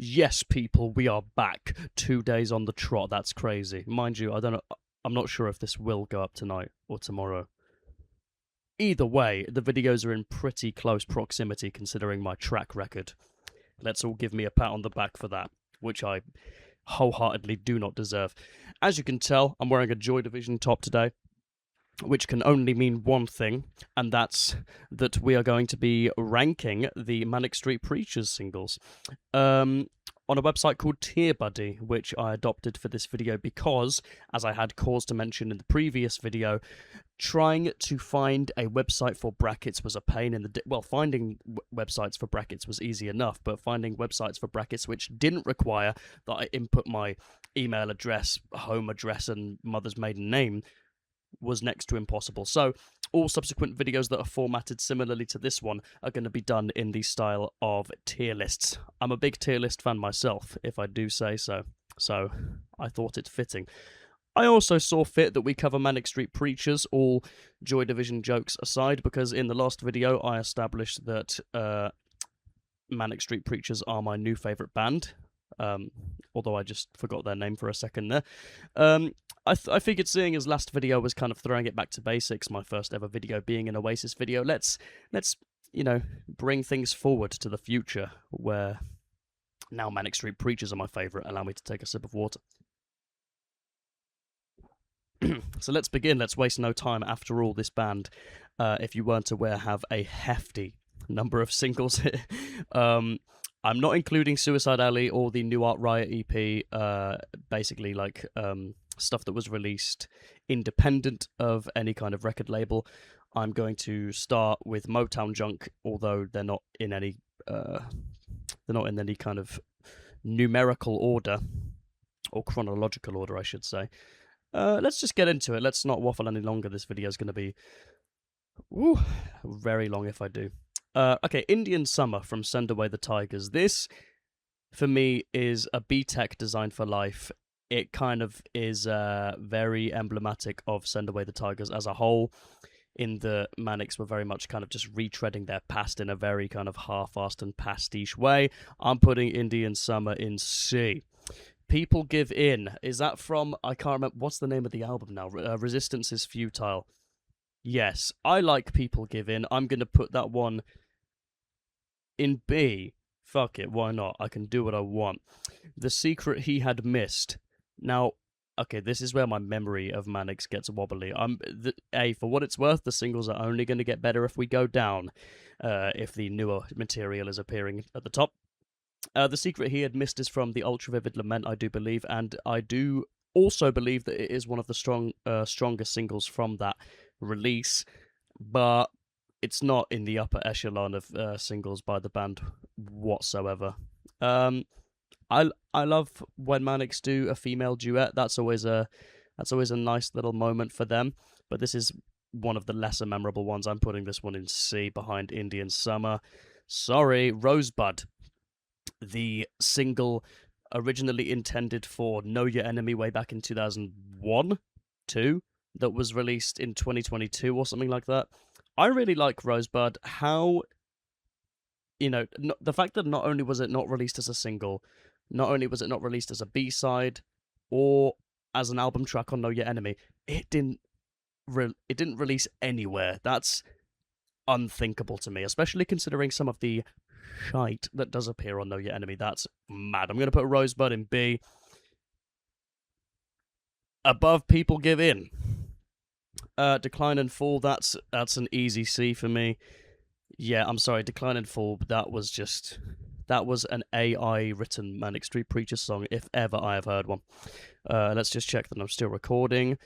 Yes, people, we are back. 2 days on the trot. That's crazy. Mind you, I don't know. I'm not sure if this will go up tonight or tomorrow. Either way, the videos are in pretty close proximity considering my track record. Let's all give me a pat on the back for that, which I wholeheartedly do not deserve. As you can tell, I'm wearing a Joy Division top today, which can only mean one thing, and that's that we are going to be ranking the Manic Street Preachers singles on a website called TierBuddy, which I adopted for this video because, as I had cause to mention in the previous video, trying to find a website for brackets was a pain in the... Well, finding websites for brackets was easy enough, but finding websites for brackets which didn't require that I input my email address, home address, and mother's maiden name was next to impossible. So all subsequent videos that are formatted similarly to this one are going to be done in the style of tier lists. I'm a big tier list fan myself, if I do say so. So I thought it fitting. I also saw fit that we cover Manic Street Preachers, all Joy Division jokes aside, because in the last video I established that Manic Street Preachers are my new favourite band. Although I just forgot their name for a second there. I figured seeing as last video was kind of throwing it back to basics, my first ever video being an Oasis video, let's bring things forward to the future, where now Manic Street Preachers are my favourite. Allow me to take a sip of water. So let's begin. Let's waste no time. After all, this band, if you weren't aware, have a hefty number of singles here. I'm not including Suicide Alley or the New Art Riot EP, basically like stuff that was released independent of any kind of record label. I'm going to start with Motown Junk, although they're not in any kind of numerical order, or chronological order, I should say. Let's just get into it. Let's not waffle any longer. This video is going to be very long if I do. Okay, Indian Summer from Send Away the Tigers. This, for me, is a B-Tech designed for life. It kind of is very emblematic of Send Away the Tigers as a whole, in the Manics were very much kind of just retreading their past in a very kind of half-assed and pastiche way. I'm putting Indian Summer in C. People Give In. Is that from... I can't remember. What's the name of the album now? Resistance is Futile. Yes, I like People Give In. I'm going to put that one in B. Fuck it, why not? I can do what I want. The Secret He Had Missed. Now, okay, this is where my memory of Manics gets wobbly. For what it's worth, the singles are only going to get better if we go down, if the newer material is appearing at the top. The Secret He Had Missed is from the Ultra Vivid Lament, I do believe, and I do also believe that it is one of the strongest singles from that release, but it's not in the upper echelon of singles by the band whatsoever. I love when Manics do a female duet. That's always a nice little moment for them. But this is one of the lesser memorable ones. I'm putting this one in C behind Indian Summer. Sorry, Rosebud, the single originally intended for Know Your Enemy way back in 2001, 2, that was released in 2022 or something like that. I really like Rosebud. How, the fact that not only was it not released as a single, not only was it not released as a B-side or as an album track on Know Your Enemy, it didn't release anywhere. That's unthinkable to me, especially considering some of the shite that does appear on Know Your Enemy. That's mad. I'm going to put Rosebud in B. Above People Give In. Decline and Fall, that's an easy C for me. Yeah, I'm sorry, Decline and Fall, that was an AI-written Manic Street Preachers song, if ever I have heard one. Let's just check that I'm still recording,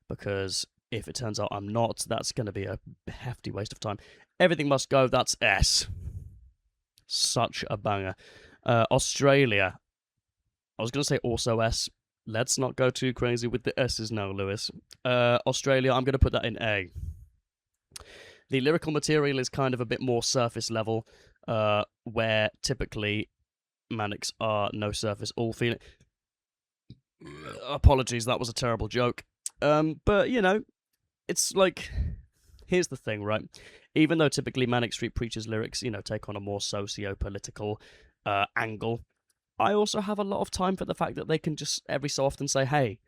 because if it turns out I'm not, that's going to be a hefty waste of time. Everything Must Go, that's S. Such a banger. Australia, I was going to say also S. Let's not go too crazy with the S's now, Lewis. Australia, I'm going to put that in A. The lyrical material is kind of a bit more surface level, where typically Manics are no surface, all feeling... Apologies, that was a terrible joke. But, it's like... Here's the thing, right? Even though typically Manic Street Preachers lyrics, take on a more socio-political angle, I also have a lot of time for the fact that they can just every so often say, hey,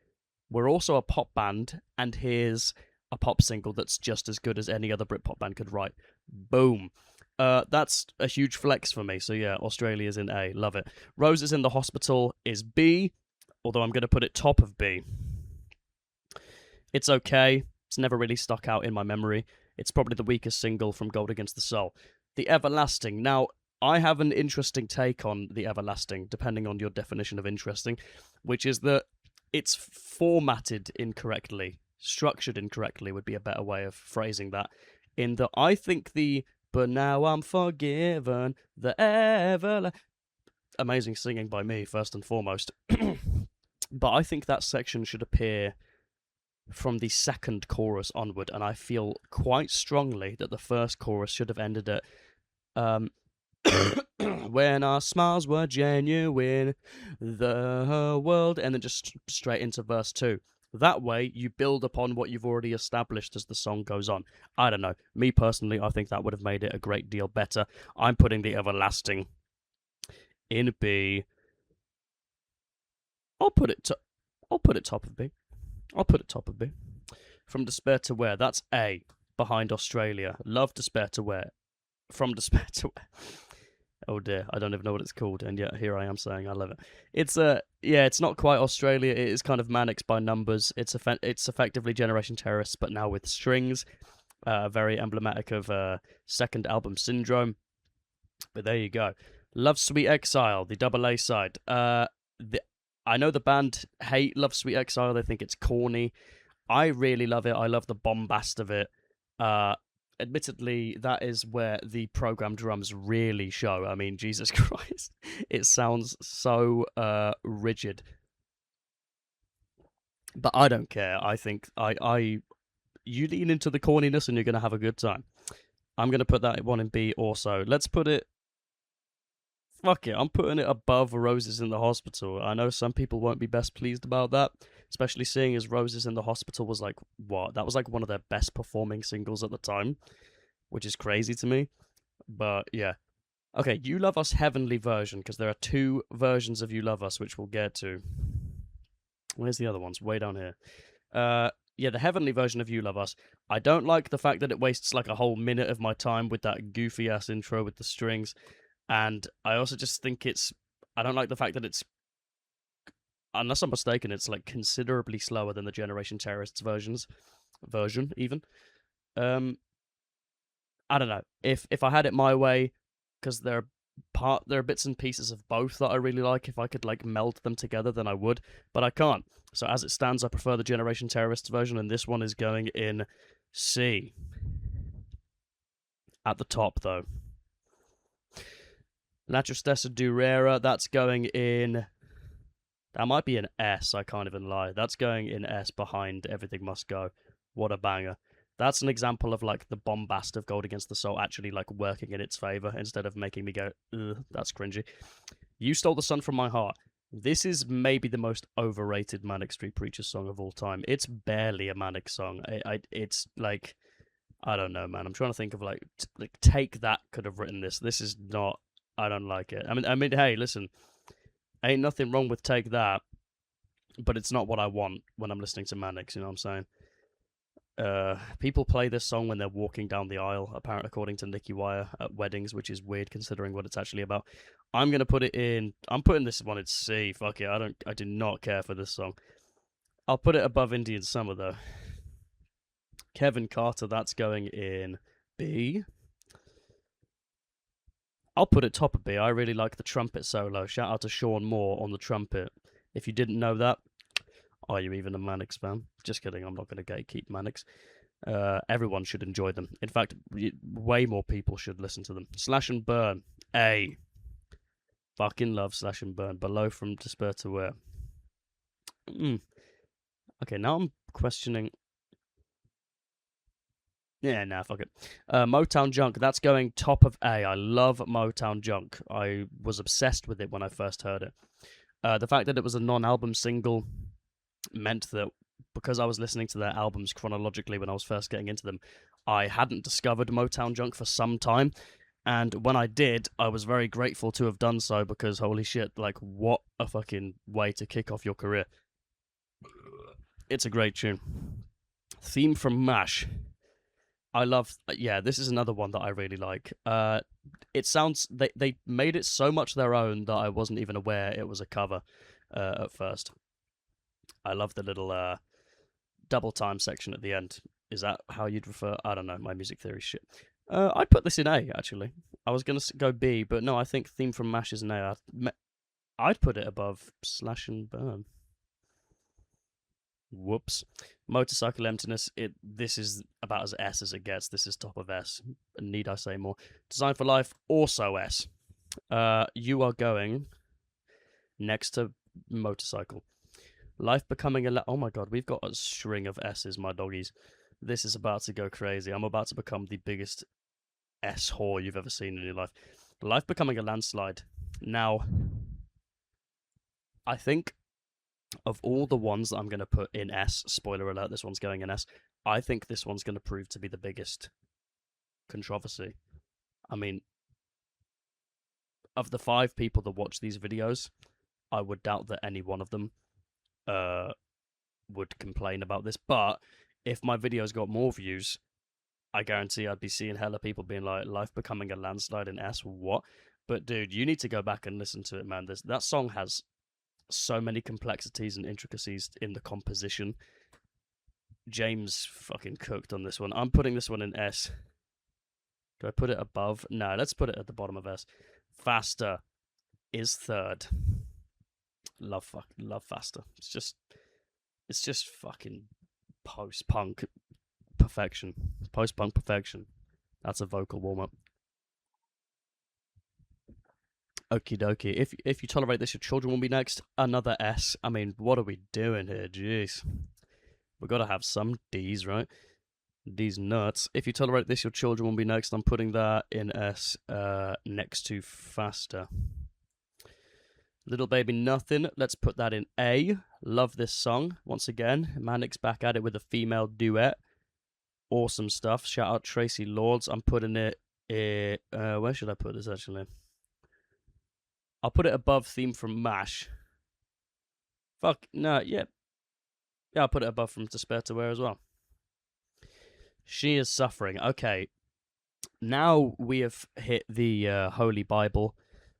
we're also a pop band, and here's a pop single that's just as good as any other Britpop band could write. Boom. That's a huge flex for me. So yeah, Australia's in A. Love it. Roses in the Hospital is B, although I'm going to put it top of B. It's okay. It's never really stuck out in my memory. It's probably the weakest single from Gold Against the Soul. The Everlasting. Now, I have an interesting take on The Everlasting, depending on your definition of interesting, which is that it's formatted incorrectly. Structured incorrectly would be a better way of phrasing that. In that I think the But Now I'm Forgiven, the amazing singing by me, first and foremost. But I think that section should appear from the second chorus onward, and I feel quite strongly that the first chorus should have ended at when our smiles were genuine, the world, and then just straight into verse 2. That way, you build upon what you've already established as the song goes on. I don't know. Me personally, I think that would have made it a great deal better. I'm putting The Everlasting in B. I'll put it top of B. I'll put it top of B. From Despair to Where, that's A, behind Australia. Love Despair to Where. From Despair to Where. Oh dear, I don't even know what it's called, and yet here I am saying I love it. It's it's not quite Australia. It is kind of Manics by numbers. It's effectively Generation Terrorists, but now with strings. Very emblematic of second album Syndrome. But there you go. Love Sweet Exile, the double A side. I know the band hate Love Sweet Exile. They think it's corny. I really love it. I love the bombast of it. Admittedly, that is where the programmed drums really show. I mean, Jesus Christ. It sounds so rigid. But I don't care. I think you lean into the corniness and you're going to have a good time. I'm going to put that one in B also. Let's put it... Fuck it, I'm putting it above Roses in the Hospital. I know some people won't be best pleased about that, especially seeing as Roses in the Hospital was like, what? That was like one of their best performing singles at the time, which is crazy to me. But yeah. Okay, You Love Us Heavenly version, because there are two versions of You Love Us, which we'll get to. Where's the other ones? Way down here. Yeah, the Heavenly version of You Love Us. I don't like the fact that it wastes like a whole minute of my time with that goofy ass intro with the strings. And I also just think I don't like the fact that it's, unless I'm mistaken, it's like considerably slower than the Generation Terrorists version even. I don't know. If I had it my way, because there are bits and pieces of both that I really like. If I could like meld them together, then I would, but I can't. So as it stands, I prefer the Generation Terrorists version, and this one is going in C. At the top, though. La Tristessa Durera, that's going in... That might be an S, I can't even lie. That's going in S behind Everything Must Go. What a banger. That's an example of like the bombast of Gold Against the Soul actually like working in its favour instead of making me go, ugh, that's cringy. You Stole the Sun from My Heart. This is maybe the most overrated Manic Street Preachers song of all time. It's barely a Manic song. It's like... I don't know, man. I'm trying to think of like Take That could have written this. This is not... I don't like it. I mean, hey, listen, ain't nothing wrong with Take That, but it's not what I want when I'm listening to Manics, you know what I'm saying? People play this song when they're walking down the aisle, apparently, according to Nicky Wire, at weddings, which is weird considering what it's actually about. I'm putting this one in C. Fuck it, I do not care for this song. I'll put it above Indian Summer, though. Kevin Carter, that's going in B. I'll put it top of B. I really like the trumpet solo. Shout out to Sean Moore on the trumpet. If you didn't know that, are you even a Manics fan? Just kidding, I'm not going to gatekeep Manics. Everyone should enjoy them. In fact, way more people should listen to them. Slash and Burn. A. Fucking love Slash and Burn. Below From Despair to Where. Okay, now I'm questioning... Yeah, nah, fuck it. Motown Junk, that's going top of A. I love Motown Junk. I was obsessed with it when I first heard it. The fact that it was a non-album single meant that because I was listening to their albums chronologically when I was first getting into them, I hadn't discovered Motown Junk for some time. And when I did, I was very grateful to have done so because holy shit, like what a fucking way to kick off your career. It's a great tune. Theme from MASH. I love. Yeah, this is another one that I really like. It sounds they made it so much their own that I wasn't even aware it was a cover at first. I love the little double time section at the end. Is that how you'd refer? I don't know. My music theory shit. I'd put this in A actually. I was gonna go B, but no. I think theme from MASH is an A. I'd put it above Slash and Burn. Whoops. Motorcycle Emptiness. This is about as S as it gets. This is top of S. Need I say more? Design for Life, also S. You Are Going next to Motorcycle. Life Becoming a... Oh my god, we've got a string of S's, my doggies. This is about to go crazy. I'm about to become the biggest S whore you've ever seen in your life. Life Becoming a Landslide. Now, I think of all the ones that I'm going to put in S, spoiler alert, this one's going in S, I think this one's going to prove to be the biggest controversy. I mean, of the 5 people that watch these videos, I would doubt that any one of them would complain about this. But if my videos got more views, I guarantee I'd be seeing hella people being like, Life Becoming a Landslide in S, what? But dude, you need to go back and listen to it, man. That song has so many complexities and intricacies in the composition. James fucking cooked on this one. I'm putting this one in S. Do I put it above? No, let's put it at the bottom of S. Faster is third. Love Faster. It's just fucking post-punk perfection. Post-punk perfection. That's a vocal warm-up. Okie dokie. If you tolerate this, your children will be next. Another S. I mean, what are we doing here? Jeez. We've got to have some D's, right? D's nuts. If you tolerate this, your children will be next. I'm putting that in S next to Faster. Little Baby Nothing. Let's put that in A. Love this song. Once again, Manic's back at it with a female duet. Awesome stuff. Shout out Tracy Lords. I'm putting it... where should I put this, actually? I'll put it above Theme from MASH. Fuck, no, yeah. Yeah, I'll put it above From Despair to Where as well. She Is Suffering. Okay. Now we have hit the Holy Bible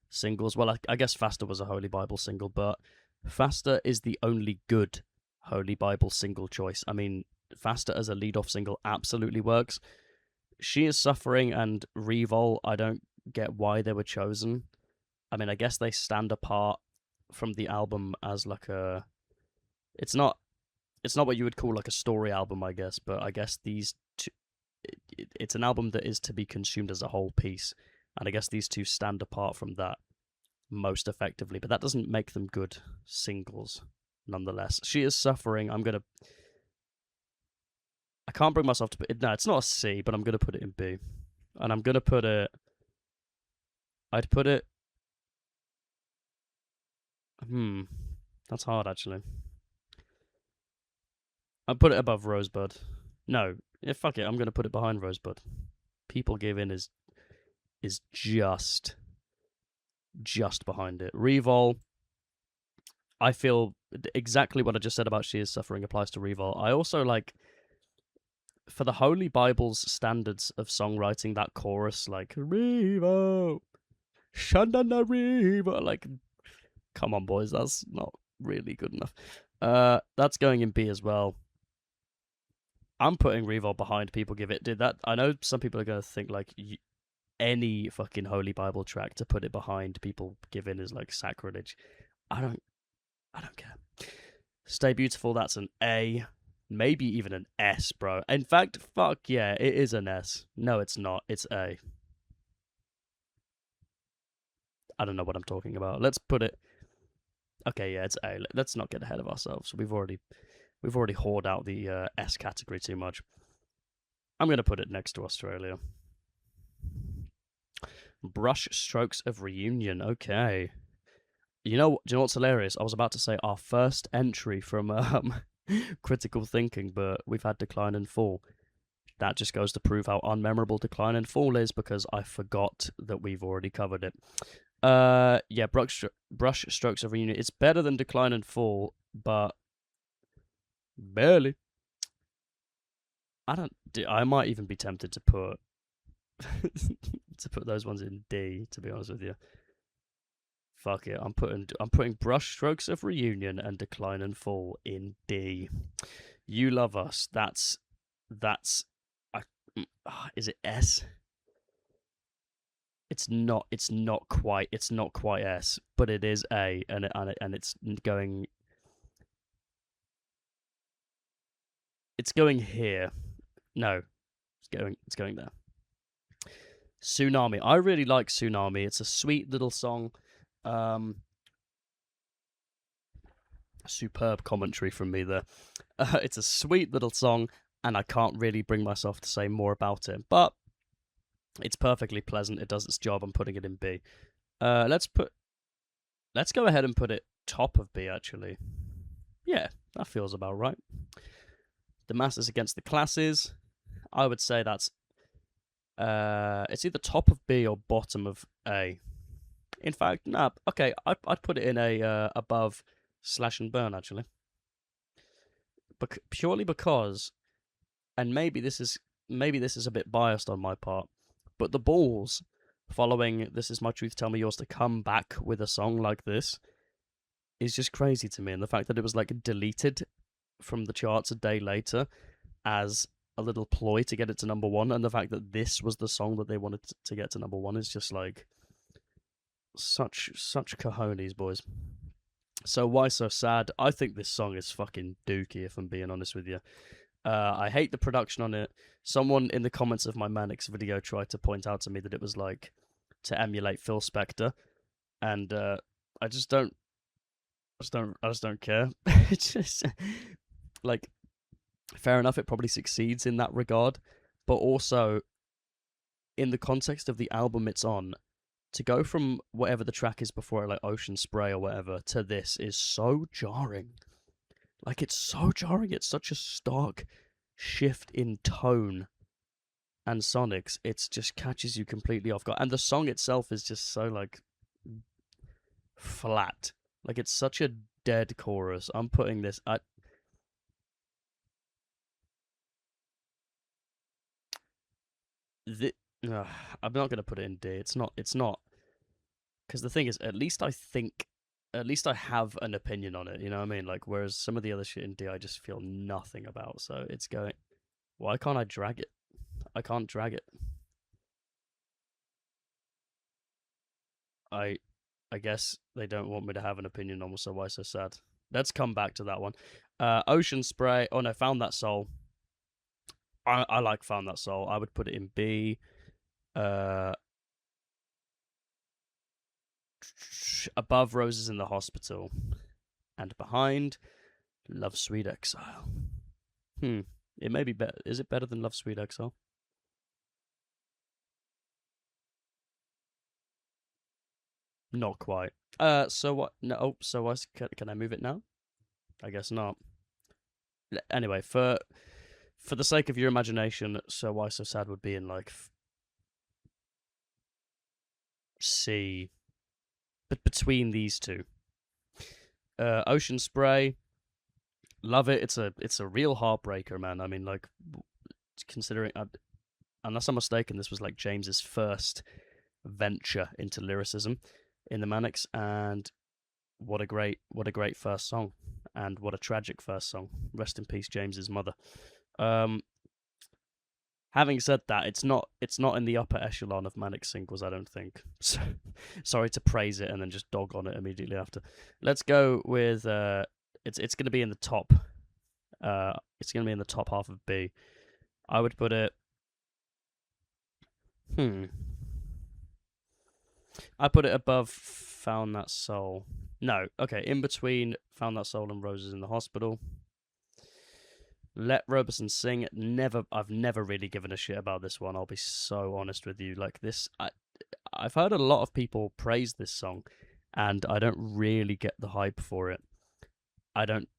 singles. Well, I guess Faster was a Holy Bible single, but Faster is the only good Holy Bible single choice. I mean, Faster as a lead-off single absolutely works. She Is Suffering and Revol, I don't get why they were chosen. I mean, I guess they stand apart from the album as like a... It's not what you would call like a story album, I guess, but I guess these two... It's an album that is to be consumed as a whole piece, and I guess these two stand apart from that most effectively, but that doesn't make them good singles, nonetheless. She Is Suffering, I can't bring myself to put it... No, it's not a C, but I'm going to put it in B. And I'm going to put it... I'd put it... That's hard, actually. I'd put it above Rosebud. No, yeah, fuck it, I'm going to put it behind Rosebud. People Give In is just behind it. Revol, I feel exactly what I just said about She Is Suffering applies to Revol. I also like, for the Holy Bible's standards of songwriting, that chorus, like, Revol, Shandana Revol, like, come on, boys, that's not really good enough. That's going in B as well. I'm putting Revol behind People Give It. Dude, that, I know some people are going to think, like, any fucking Holy Bible track to put it behind People Give In is, like, sacrilege. I don't care. Stay Beautiful, that's an A. Maybe even an S, bro. In fact, fuck yeah, it is an S. No, it's not. It's A. I don't know what I'm talking about. Let's put it... Okay, yeah, it's A. Let's not get ahead of ourselves. We've already hoard out the S category too much. I'm going to put it next to Australia. Brush Strokes of Reunion. Okay. Do you know what's hilarious? I was about to say our first entry from Critical Thinking, but we've had Decline and Fall. That just goes to prove how unmemorable Decline and Fall is, because I forgot that we've already covered it. Yeah, brush strokes of reunion. It's better than Decline and Fall, but barely. I might even be tempted to put to put those ones in D. To be honest with you, fuck it. I'm putting brush strokes of reunion and Decline and Fall in D. You Love Us. That's. I, is it S? It's not. It's not quite. It's not quite S, but it is A, and it's going. It's going here. No, It's going there. Tsunami. I really like Tsunami. It's a sweet little song. Um, Superb commentary from me there. It's a sweet little song, and I can't really bring myself to say more about it. But it's perfectly pleasant. It does its job. I'm putting it in B. Let's go ahead and put it top of B. Actually, yeah, that feels about right. The Masters Against the Classes. I would say that's it's either top of B or bottom of A. In fact, nah. Okay, I'd put it in a above Slash and Burn actually, purely because, and maybe this is a bit biased on my part, but the balls following This Is My Truth, Tell Me Yours to come back with a song like this is just crazy to me, and the fact that it was like deleted from the charts a day later as a little ploy to get it to number one, and the fact that this was the song that they wanted to get to number one is just like such cojones, boys. So Why So Sad? I think this song is fucking dookie, if I'm being honest with you. I hate the production on it. Someone in the comments of my Manics video tried to point out to me that it was like to emulate Phil Spector, and I just don't care. It's just like, fair enough, it probably succeeds in that regard, but also in the context of the album it's on, to go from whatever the track is before it, like Ocean Spray or whatever, to this is so jarring. Like, it's so jarring. It's such a stark shift in tone and sonics. It just catches you completely off guard. And the song itself is just so, like, flat. Like, it's such a dead chorus. I'm putting this... I'm not going to put it in D. It's not... Because the thing is, at least I have an opinion on it, you know what I mean? Like, whereas some of the other shit in D I just feel nothing about, so it's going... Why can't I drag it? I can't drag it. I guess they don't want me to have an opinion on So Why So Sad. Let's come back to that one. Ocean Spray... Oh no, Found That Soul. I like Found That Soul. I would put it in B. Above Roses in the Hospital, and behind Love Sweet Exile. It may be better. Is it better than Love Sweet Exile? Not quite. So what? No. Oh, so what? Can I move it now? I guess not. Anyway, for the sake of your imagination, So Why So Sad would be in like C, but between these two. Ocean Spray, love it. It's a real heartbreaker, man. I mean, like, considering, unless I'm mistaken, this was like James's first venture into lyricism in the Manics, and what a great first song, and what a tragic first song. Rest in peace, James's mother. Having said that, it's not in the upper echelon of Manic singles, I don't think. So, sorry to praise it and then just dog on it immediately after. Let's go with it's going to be in the top. It's going to be in the top half of B. I would put it. I put it above Found That Soul. No, okay, in between Found That Soul and Roses in the Hospital. Let Robeson Sing. I've never really given a shit about this one. I'll be so honest with you. Like this, I've heard a lot of people praise this song, and I don't really get the hype for it. I don't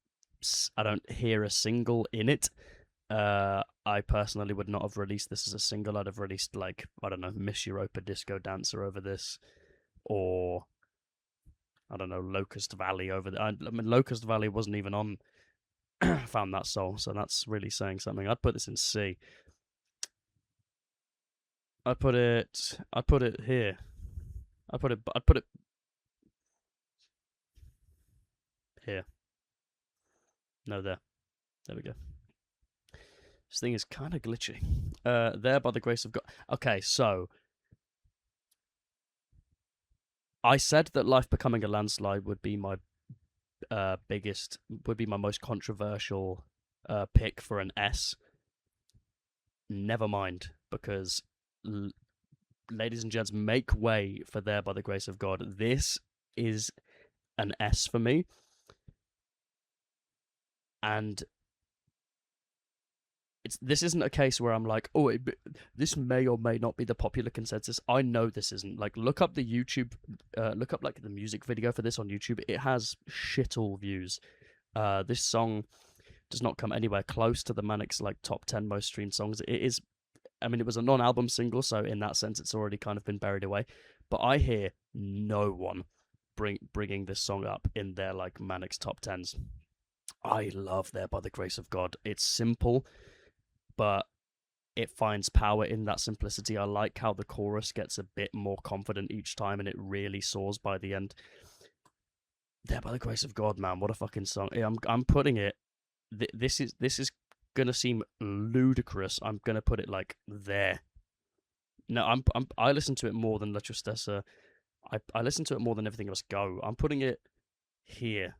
hear a single in it. I personally would not have released this as a single. I'd have released like, I don't know, Miss Europa Disco Dancer over this, or I don't know, Locust Valley over the. I mean, Locust Valley wasn't even on Found That Soul, so that's really saying something. I'd put this in C. I'd put it here. I'd put it here. No, there. There we go. This thing is kind of glitchy. There, by the grace of God. Okay, so I said that Life Becoming a Landslide would be my would be my most controversial pick for an S. Never mind, because ladies and gents, make way for There by the Grace of God. This is an S for me, and this isn't a case where I'm like, oh, this may or may not be the popular consensus. I know this isn't. Like, look up the YouTube, look up like the music video for this on YouTube. It has shit all views. This song does not come anywhere close to the Manics like top 10 most streamed songs. It is, I mean, it was a non-album single, so in that sense, it's already kind of been buried away. But I hear no one bringing this song up in their like Manics top 10s. I love There by the Grace of God. It's simple, but it finds power in that simplicity. I like how the chorus gets a bit more confident each time, and it really soars by the end. There by the Grace of God, man, what a fucking song! I'm putting it. This is gonna seem ludicrous. I'm gonna put it like there. No, I listen to it more than La Tristessa. I listen to it more than everything else. Go. I'm putting it here.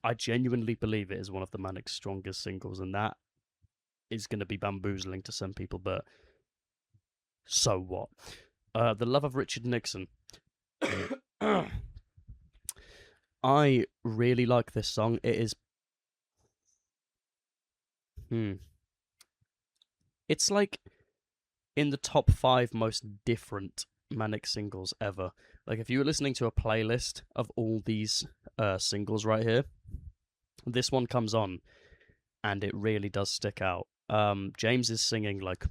I genuinely believe it is one of the Manic's strongest singles, and that is going to be bamboozling to some people, but so what? The Love of Richard Nixon. I really like this song. It is. It's like in the top 5 most different Manic singles ever. Like, if you were listening to a playlist of all these singles right here, this one comes on, and it really does stick out. James is singing like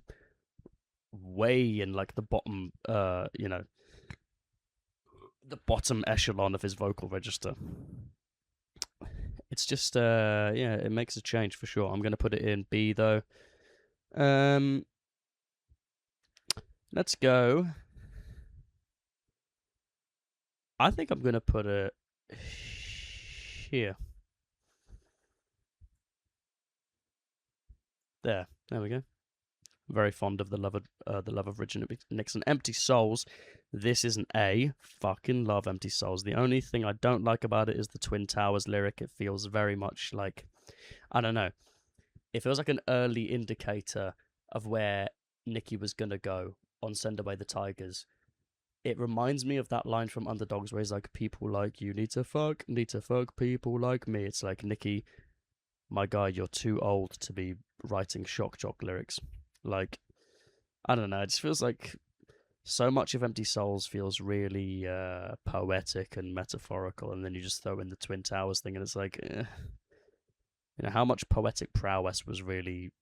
way in like the bottom, the bottom echelon of his vocal register. It's just, yeah, it makes a change for sure. I'm gonna put it in B though. Let's go. I think I'm gonna put it here. There we go. Very fond of the love of Richard Nixon. Empty Souls. This is an A. Fucking love Empty Souls. The only thing I don't like about it is the Twin Towers lyric. It feels very much like, I don't know. It feels like an early indicator of where Nicki was gonna go on Send Away the Tigers. It reminds me of that line from Underdogs where he's like, people like you need to fuck people like me. It's like, Nicki, my guy, you're too old to be writing shock jock lyrics. Like, I don't know, it just feels like so much of Empty Souls feels really poetic and metaphorical, and then you just throw in the Twin Towers thing, and it's like, how much poetic prowess was really,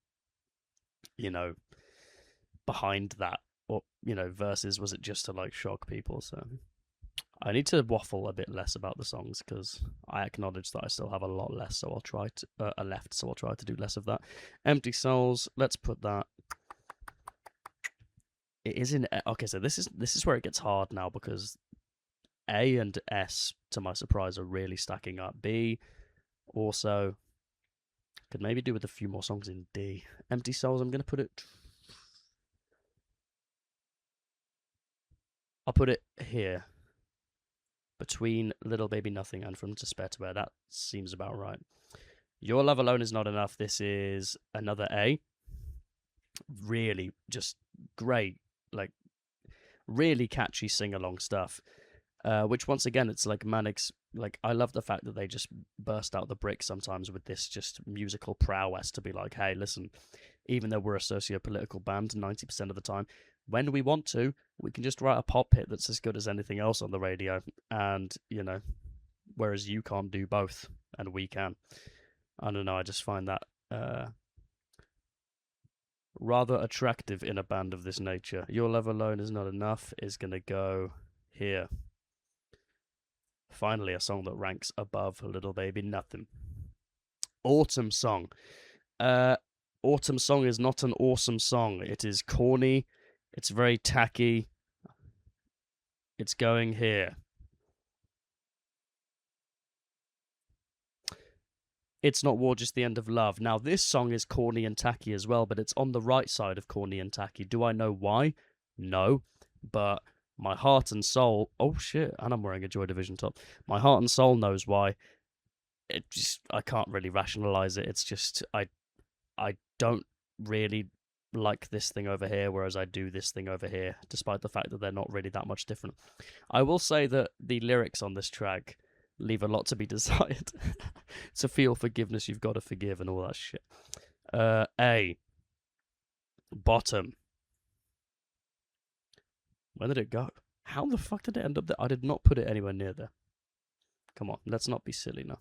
behind that, or versus was it just to like shock people? So I need to waffle a bit less about the songs because I acknowledge that I still have a lot less, so I'll try to left, so I'll try to do less of that. Empty Souls, let's put that. It is in okay, so this is where it gets hard now because A and S, to my surprise, are really stacking up. B also could maybe do with a few more songs in D. Empty Souls, I'm gonna put it. I'll put it here between Little Baby Nothing and From Despair to Where. That seems about right. Your Love Alone Is Not Enough. This is another A. Really just great, like really catchy sing-along stuff. Which once again, it's like Manics. Like, I love the fact that they just burst out the bricks sometimes with this just musical prowess to be like, hey, listen, even though we're a socio-political band 90% of the time, when we want to, we can just write a pop hit that's as good as anything else on the radio. And, whereas you can't do both, and we can. I don't know, I just find that rather attractive in a band of this nature. Your Love Alone Is Not Enough is gonna go here. Finally, a song that ranks above Little Baby Nothing. Autumn Song. Uh, Autumn Song is not an awesome song. It is corny. It's very tacky. It's going here. It's Not War, Just the End of Love. Now, this song is corny and tacky as well, but it's on the right side of corny and tacky. Do I know why? No. But my heart and soul. Oh, shit. And I'm wearing a Joy Division top. My heart and soul knows why. I can't really rationalize it. It's just, I don't really like this thing over here, whereas I do this thing over here, despite the fact that they're not really that much different. I will say that the lyrics on this track leave a lot to be desired. To feel forgiveness, you've got to forgive and all that shit. A. Bottom. Where did it go? How the fuck did it end up there? I did not put it anywhere near there. Come on, let's not be silly now.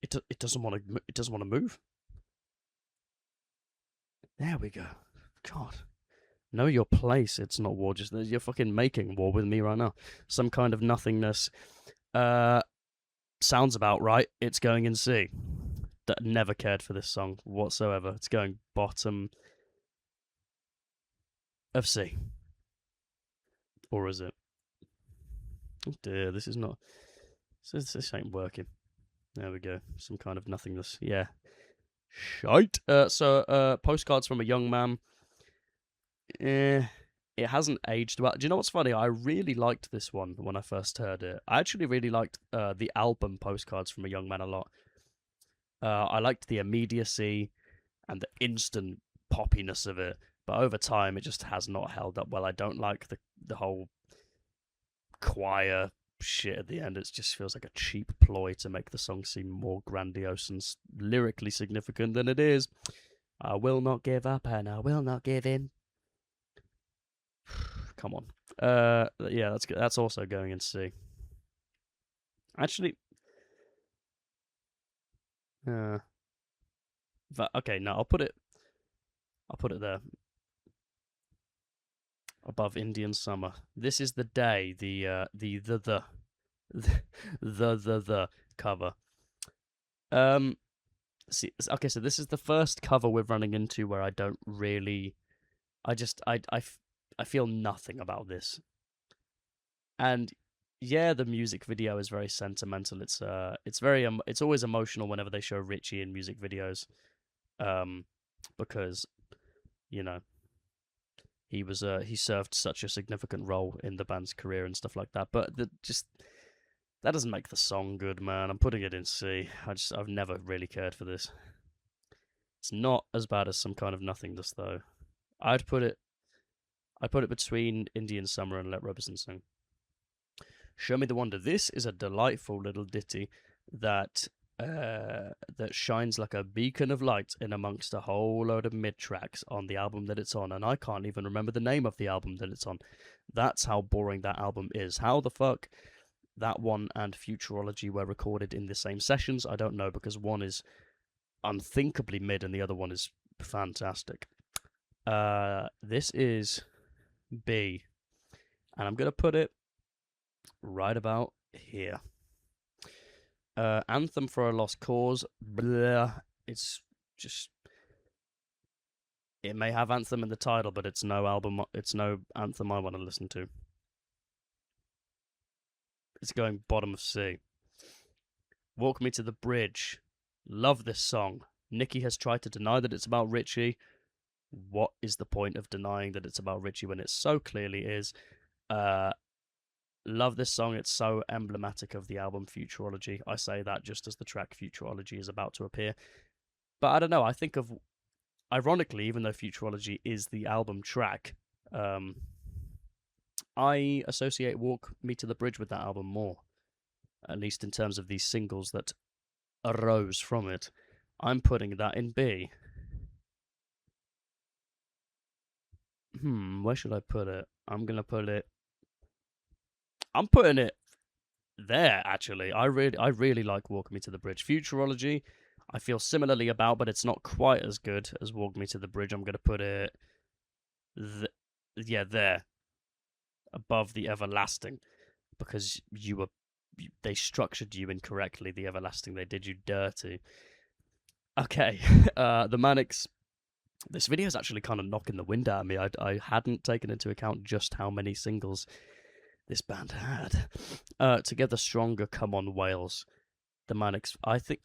It doesn't want to. It doesn't want to move. There we go. God. Know your place. It's not war. Just you're fucking making war with me right now. Some kind of nothingness. Sounds about right. It's going in C. Never cared for this song whatsoever. It's going bottom of C. Or is it? Oh dear, this is not. This ain't working. There we go. Some kind of nothingness. Yeah. Shite. Postcards from a Young Man. It hasn't aged well. Do you know what's funny? I really liked this one when I first heard it. I actually really liked the album Postcards from a Young Man a lot. I liked the immediacy and the instant poppiness of it, but over time it just has not held up well. I don't like the whole choir shit at the end. It just feels like a cheap ploy to make the song seem more grandiose and lyrically significant than it is. I will not give up and I will not give in. Come on. Yeah, that's also going in C. Actually, okay, no, I'll put it there above Indian Summer. This is the day, the cover. See, okay, so this is the first cover we're running into where I don't really, I feel nothing about this. And yeah, the music video is very sentimental. It's always emotional whenever they show Richie in music videos, because you know he served such a significant role in the band's career and stuff like that. But that doesn't make the song good, man. I'm putting it in C. I've never really cared for this. It's not as bad as Some Kind of Nothingness though. I'd put it between Indian Summer and Let Robertson Sing. Show Me the Wonder. This is a delightful little ditty that shines like a beacon of light in amongst a whole load of mid tracks on the album that it's on, and I can't even remember the name of the album that it's on. That's how boring that album is. How the fuck that one and Futurology were recorded in the same sessions, I don't know, because one is unthinkably mid and the other one is fantastic. This is B, and I'm gonna put it right about here. Anthem for a Lost Cause. Blah. It's just. It may have Anthem in the title, but it's no album. It's no anthem I want to listen to. It's going bottom of C. Walk Me to the Bridge. Love this song. Nikki has tried to deny that it's about Richie. What is the point of denying that it's about Richie when it so clearly is? Love this song. It's so emblematic of the album Futurology. I say that just as the track Futurology is about to appear. But I don't know. I think of, ironically, even though Futurology is the album track, I associate Walk Me to the Bridge with that album more, at least in terms of these singles that arose from it. I'm putting that in B. Where should I put it? I'm putting it there, actually. I really like Walk Me to the Bridge. Futurology, I feel similarly about, but it's not quite as good as Walk Me to the Bridge. I'm going to put it, there, above the Everlasting, because they structured you incorrectly. The Everlasting, they did you dirty. Okay, the Manics. This video is actually kind of knocking the wind out of me. I hadn't taken into account just how many singles this band had. Together Stronger, Come On Wales, the Manics. I think,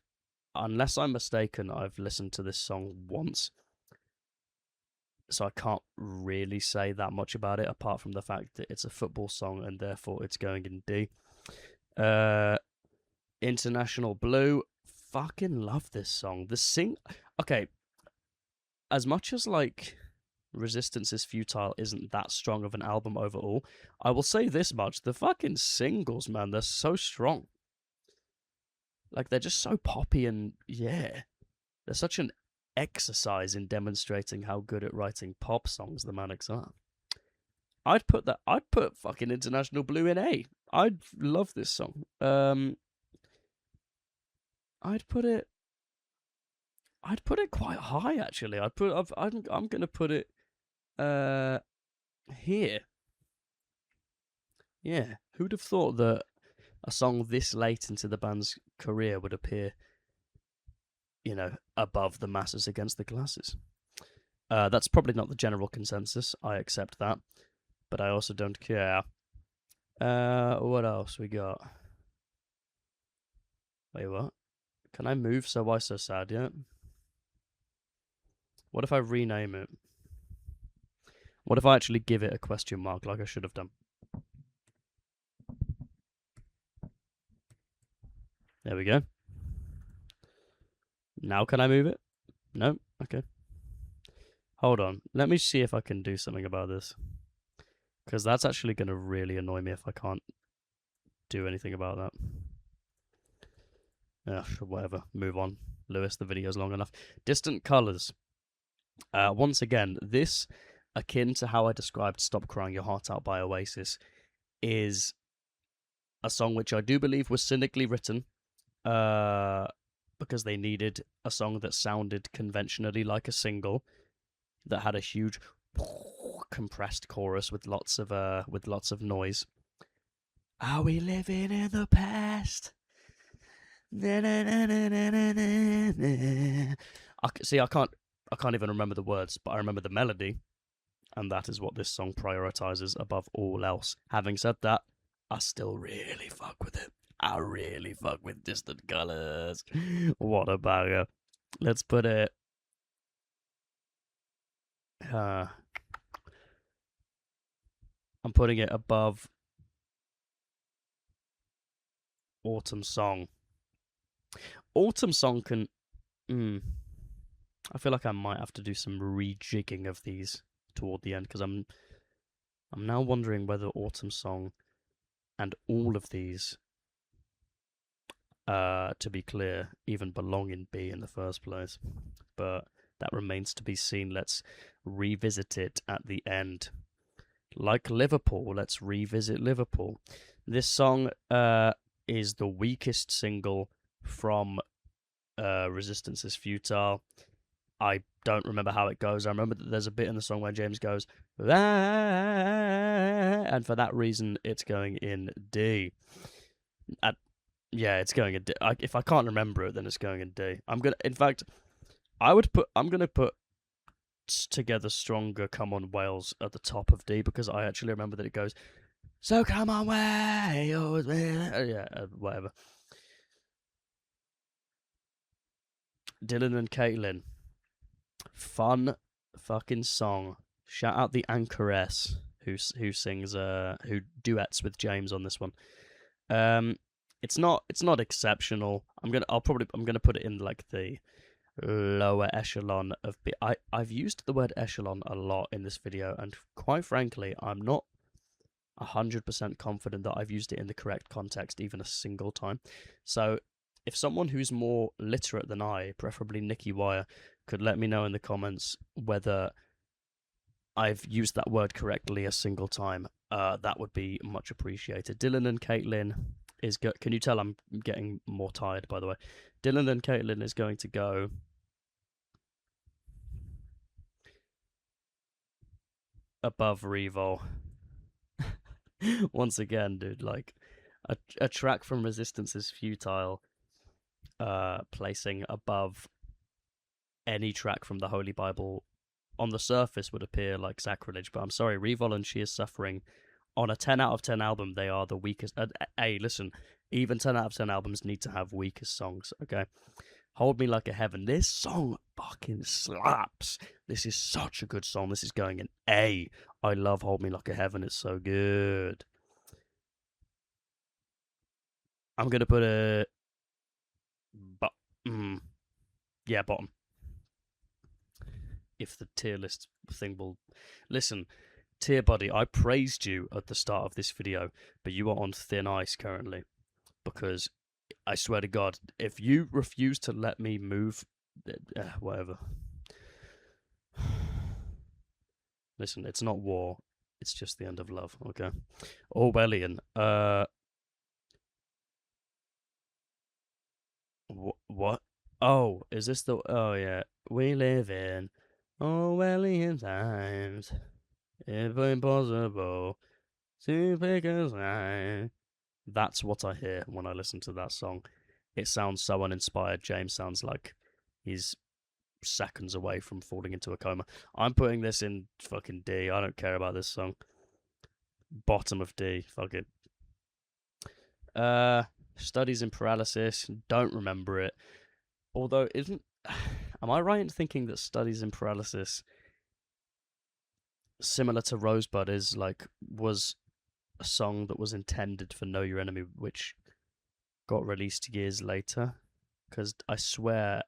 unless I'm mistaken, I've listened to this song once, so I can't really say that much about it, apart from the fact that it's a football song and therefore it's going in D. International Blue, fucking love this song. Okay, as much as like Resistance is Futile isn't that strong of an album overall, I will say this much: the fucking singles, man, they're so strong. Like, they're just so poppy, and yeah, they're such an exercise in demonstrating how good at writing pop songs the Manics are. I'd put fucking International Blue in A. I'd love this song. I'd put it quite high, actually. I'm gonna put it here. Yeah, who'd have thought that a song this late into the band's career would appear, above the masses against the classes? That's probably not the general consensus. I accept that, but I also don't care. What else we got? Wait, what? Can I move So Why So Sad yet? What if I rename it? What if I actually give it a question mark like I should have done? There we go. Now can I move it? No? Okay. Hold on. Let me see if I can do something about this. Because that's actually going to really annoy me if I can't do anything about that. Whatever. Move on. Lewis, the video's long enough. Distant Colours. Once again, this, akin to how I described Stop Crying Your Heart Out by Oasis, is a song which I do believe was cynically written because they needed a song that sounded conventionally like a single, that had a huge compressed chorus with lots of noise. Are we living in the past? See, I can't even remember the words, but I remember the melody, and that is what this song prioritizes above all else. Having said that, I still really fuck with it. I really fuck with Distant Colours. What a banger. Let's put it... I'm putting it above Autumn Song. Autumn Song can... I feel like I might have to do some rejigging of these toward the end, because I'm now wondering whether Autumn Song and all of these, to be clear, even belong in B in the first place. But that remains to be seen. Let's revisit it at the end. Like Liverpool, let's revisit Liverpool. This song is the weakest single from Resistance is Futile. I don't remember how it goes. I remember that there's a bit in the song where James goes, ah, and for that reason, it's going in D. It's going in D. If I can't remember it, then it's going in D. I'm gonna put Together Stronger, Come On Wales at the top of D, because I actually remember that it goes, so come on Wales, whatever. Dylan and Caitlin. Fun fucking song. Shout out the Anchoress who sings who duets with James on this one. It's not exceptional. I'm gonna put it in like the lower echelon of B. I've used the word echelon a lot in this video, and quite frankly, I'm not 100% confident that I've used it in the correct context even a single time. So if someone who's more literate than I, preferably Nikki Wire, could let me know in the comments whether I've used that word correctly a single time, that would be much appreciated. Dylan and Caitlin, Can you tell I'm getting more tired, by the way? Dylan and Caitlin is going to go above Revol. Once again, dude, like a track from Resistance is futile. Placing above any track from the Holy Bible on the surface would appear like sacrilege, but I'm sorry, Revol and She Is Suffering, on a 10 out of 10 album, they are the weakest. Hey, listen, even 10 out of 10 albums need to have weakest songs, okay? Hold Me Like a Heaven. This song fucking slaps. This is such a good song. This is going in A. I love Hold Me Like a Heaven. It's so good. I'm going to put a... yeah, bottom. If the tier list thing will... Listen, Tier Buddy, I praised you at the start of this video, but you are on thin ice currently. Because I swear to God, if you refuse to let me move, whatever. Listen, it's not war. It's just the end of love, okay? Orwellian. What? Oh, is this the... Oh, yeah. We live in Orwellian times. If impossible to pick a side. That's what I hear when I listen to that song. It sounds so uninspired. James sounds like he's seconds away from falling into a coma. I'm putting this in fucking D. I don't care about this song. Bottom of D. Fuck it. Studies in Paralysis. Don't remember it. Although, am I right in thinking that Studies in Paralysis, similar to Rosebud, was a song that was intended for Know Your Enemy, which got released years later? Because I swear,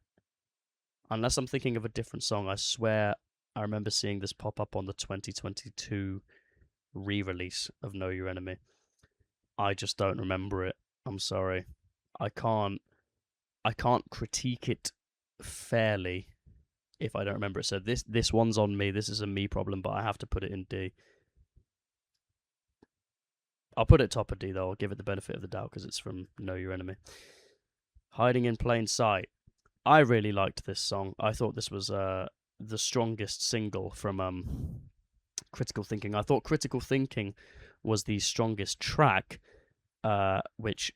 unless I'm thinking of a different song, I swear I remember seeing this pop up on the 2022 re-release of Know Your Enemy. I just don't remember it. I'm sorry. I can't critique it fairly if I don't remember it. So this one's on me. This is a me problem, but I have to put it in D. I'll put it top of D, though. I'll give it the benefit of the doubt because it's from Know Your Enemy. Hiding in Plain Sight. I really liked this song. I thought this was the strongest single from Critical Thinking. I thought Critical Thinking was the strongest track, which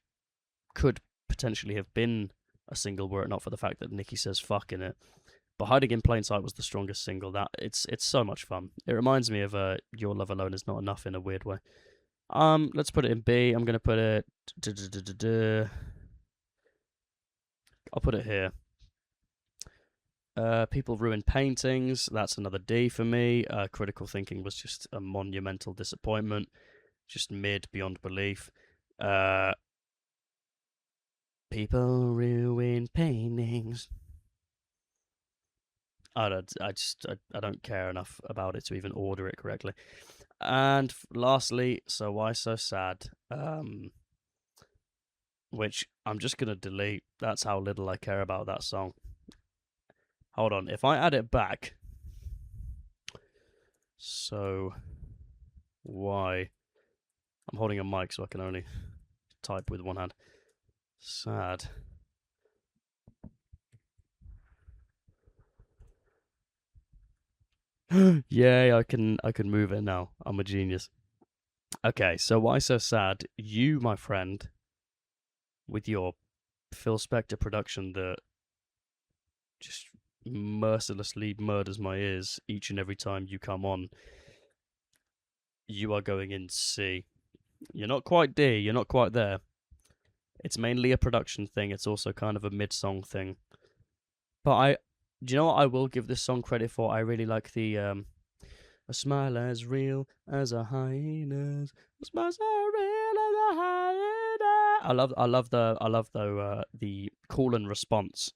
could potentially have been a single were it not for the fact that Nicki says fuck in it. But Hiding in Plain Sight was the strongest single. It's so much fun. It reminds me of Your Love Alone Is Not Enough in a weird way. Let's put it in B. I'm gonna put it. I'll put it here. People Ruin Paintings. That's another D for me. Critical Thinking was just a monumental disappointment. Just mid beyond belief. People Ruin Paintings. I don't care enough about it to even order it correctly. And lastly, So Why So Sad, which I'm just going to delete. That's how little I care about that song. Hold on, if I add it back, So Why... I'm holding a mic so I can only type with one hand. Sad. Yay, I can move it now. I'm a genius. Okay, So Why So Sad? You, my friend, with your Phil Spector production that just mercilessly murders my ears each and every time you come on, you are going in C. You're not quite D, you're not quite there. It's mainly a production thing, it's also kind of a mid-song thing. But do you know what I will give this song credit for? I really like the a smile as real as a hyena's. A smile as real as a hyena. I love the call and response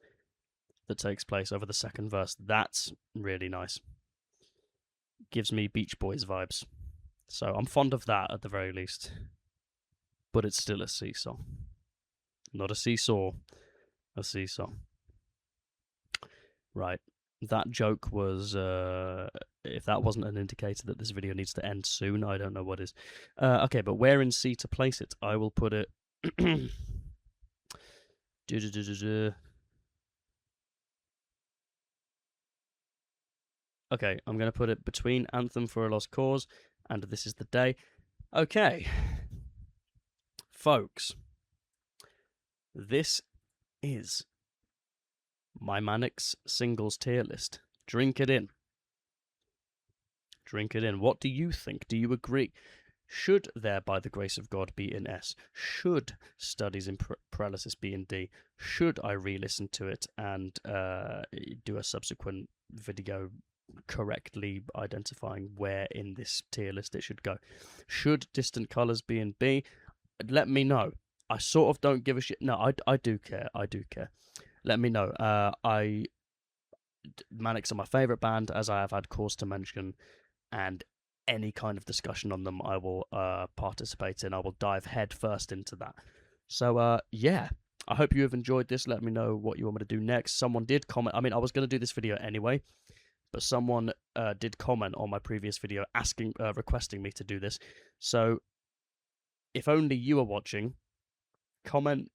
that takes place over the second verse. That's really nice. Gives me Beach Boys vibes. So I'm fond of that at the very least. But it's still a seesaw. Not a seesaw. A seesaw. Right. That joke was, if that wasn't an indicator that this video needs to end soon, I don't know what is. Okay, but where in C to place it? I will put it Okay, I'm going to put it between Anthem for a Lost Cause and This Is the Day. Okay, folks, this is my Manics singles tier list. Drink it in. Drink it in. What do you think? Do you agree? Should there, by the grace of God, be in S? Should Studies in Paralysis be in D? Should I re-listen to it and do a subsequent video correctly identifying where in this tier list it should go? Should Distant Colours be in B? Let me know. I sort of don't give a shit. No, I do care. I do care. Let me know. Manics are my favourite band, as I have had cause to mention, and any kind of discussion on them I will participate in. I will dive head first into that. So yeah, I hope you have enjoyed this. Let me know what you want me to do next. Someone did comment. I mean, I was going to do this video anyway, but someone did comment on my previous video asking, requesting me to do this. So if only you are watching, comment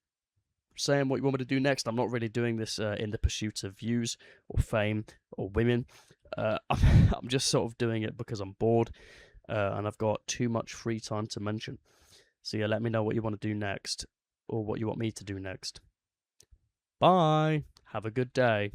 saying what you want me to do next. I'm not really doing this in the pursuit of views or fame or women. I'm just sort of doing it because I'm bored and I've got too much free time to mention. So yeah, let me know what you want to do next or what you want me to do next. Bye. Have a good day.